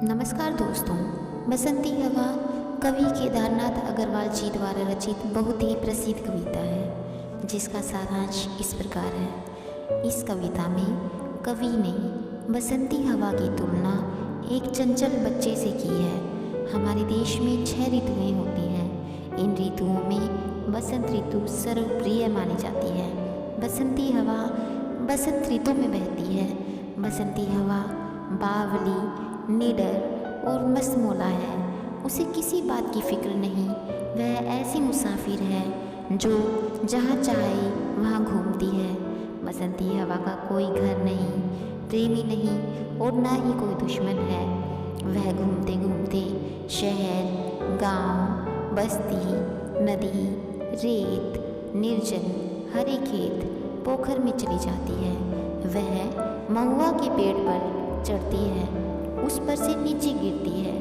नमस्कार दोस्तों। बसंती हवा कवि केदारनाथ अग्रवाल जी द्वारा रचित बहुत ही प्रसिद्ध कविता है, जिसका सारांश इस प्रकार है। इस कविता में कवि ने बसंती हवा की तुलना एक चंचल बच्चे से की है। हमारे देश में 6 ऋतुएं होती हैं। इन ऋतुओं में बसंत ऋतु सर्वप्रिय मानी जाती है। बसंती हवा बसंत ऋतु में बहती है। बसंती हवा बावली, निडर और मस्तमौला है। उसे किसी बात की फिक्र नहीं। वह ऐसी मुसाफिर है जो जहाँ चाहे वहाँ घूमती है। बसंती हवा का कोई घर नहीं, प्रेमी नहीं और ना ही कोई दुश्मन है। वह घूमते घूमते शहर, गांव, बस्ती, नदी, रेत, निर्जन, हरे खेत, पोखर में चली जाती है। वह महुआ के पेड़ पर चढ़ती है, उस पर से नीचे गिरती है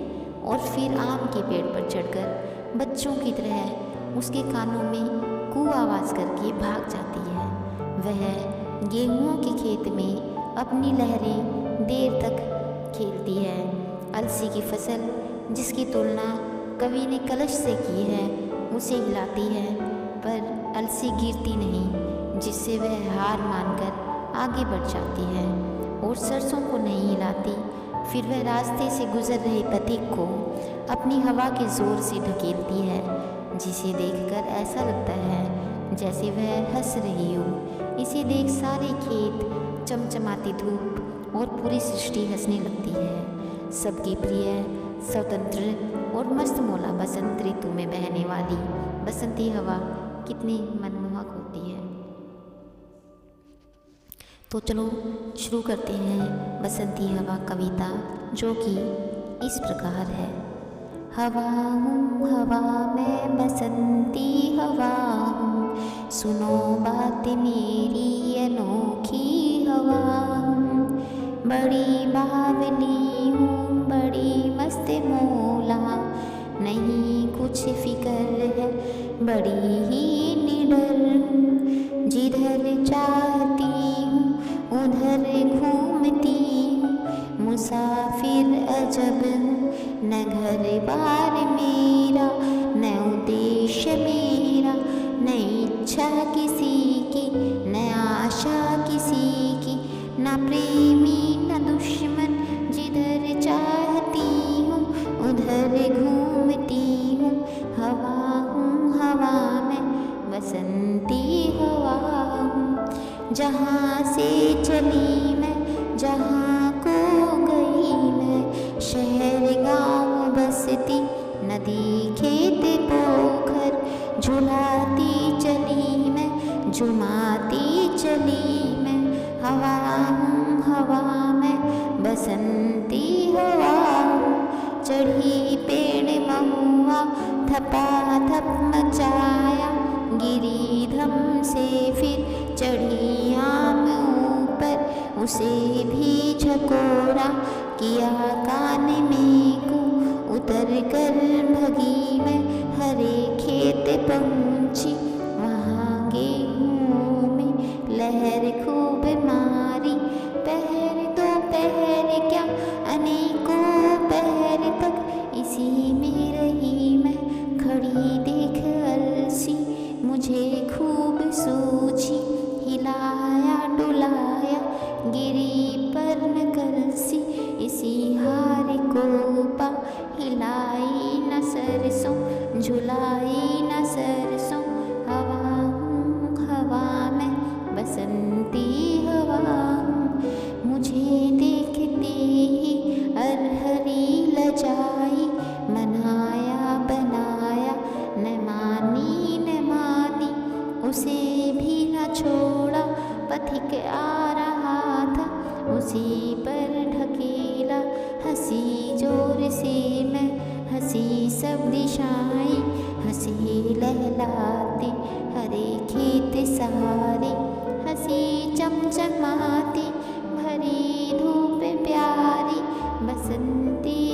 और फिर आम के पेड़ पर चढ़कर बच्चों की तरह उसके कानों में कू आवाज़ करके भाग जाती है। वह गेहूं के खेत में अपनी लहरें देर तक खेलती है। अलसी की फसल, जिसकी तुलना कवि ने कलश से की है, उसे हिलाती है, पर अलसी गिरती नहीं, जिससे वह हार मानकर आगे बढ़ जाती है। और सरसों को नहीं हिलाती, फिर वह रास्ते से गुजर रहे पथिक को अपनी हवा के जोर से ढकेलती है, जिसे देखकर ऐसा लगता है जैसे वह हंस रही हो। इसे देख सारे खेत, चमचमाती धूप और पूरी सृष्टि हंसने लगती है। सबकी प्रिय, स्वतंत्र और मस्तमौला बसंत ऋतु में बहने वाली बसंती हवा कितनी मनमोहक होती है। तो चलो शुरू करते हैं बसंती हवा कविता, जो कि इस प्रकार है। हवा हूँ हवा मैं बसंती हवा हूँ, सुनो बात मेरी अनोखी हवा हूँ। बड़ी बावली हूँ, बड़ी मस्त मौला, नहीं कुछ फिक्र है, बड़ी ही निडर हूँ। जिधर चाहती हूँ उधर घूमती हूँ, मुसाफिर अजब हूँ। न घर बार मेरा, न उद्देश्य मेरा, न इच्छा किसी की, न आशा किसी की, न प्रेमी न दुश्मन। जिधर चाहती हूँ उधर घूमती हूँ। हवा हूँ हवा मैं बसंती हवा हूँ। जहाँ से चली मैं, जहाँ को गई मैं, शहर गाँव बस्ती, नदी खेत पोखर, झुलाती चली मैं, झुमाती चली मैं। हवा हूँ हवा मैं बसंती हवा हूँ। चढ़ी पेड़ महुआ, थपाथप मचाया, गिरी धम से फिर चढ़ी आम ऊपर, उसे भी झकोरा किया कान में को। उतर कर भगी मैं, हरे खेत पहुँची, वहाँ गेहूँ में लहर खूब मारी। पहर दो पहर क्या, अनेकों पहर तक इसी में रही मैं खड़ी। देख अलसी मुझे खूब सूझी, हिलाया डुलाया गिरी पर न कलसी। इसी हार को पा, हिलाई न सरसों, झुलाई न सरसों। हवा हूँ हवा मैं बसंती हवा हूँ। मुझे देखते ही अरहरी लजाई, मनाया बनाया, न मानी न मानी, उसे भी न छोड़ा। पथिक आ रहा था, उसी पर ढकेला, हंसी जोर से मैं, हंसी सब दिशाएं, हंसी लहलाती हरे खेत सहारे, हंसी चमचमाती भरी धूप प्यारी बसंती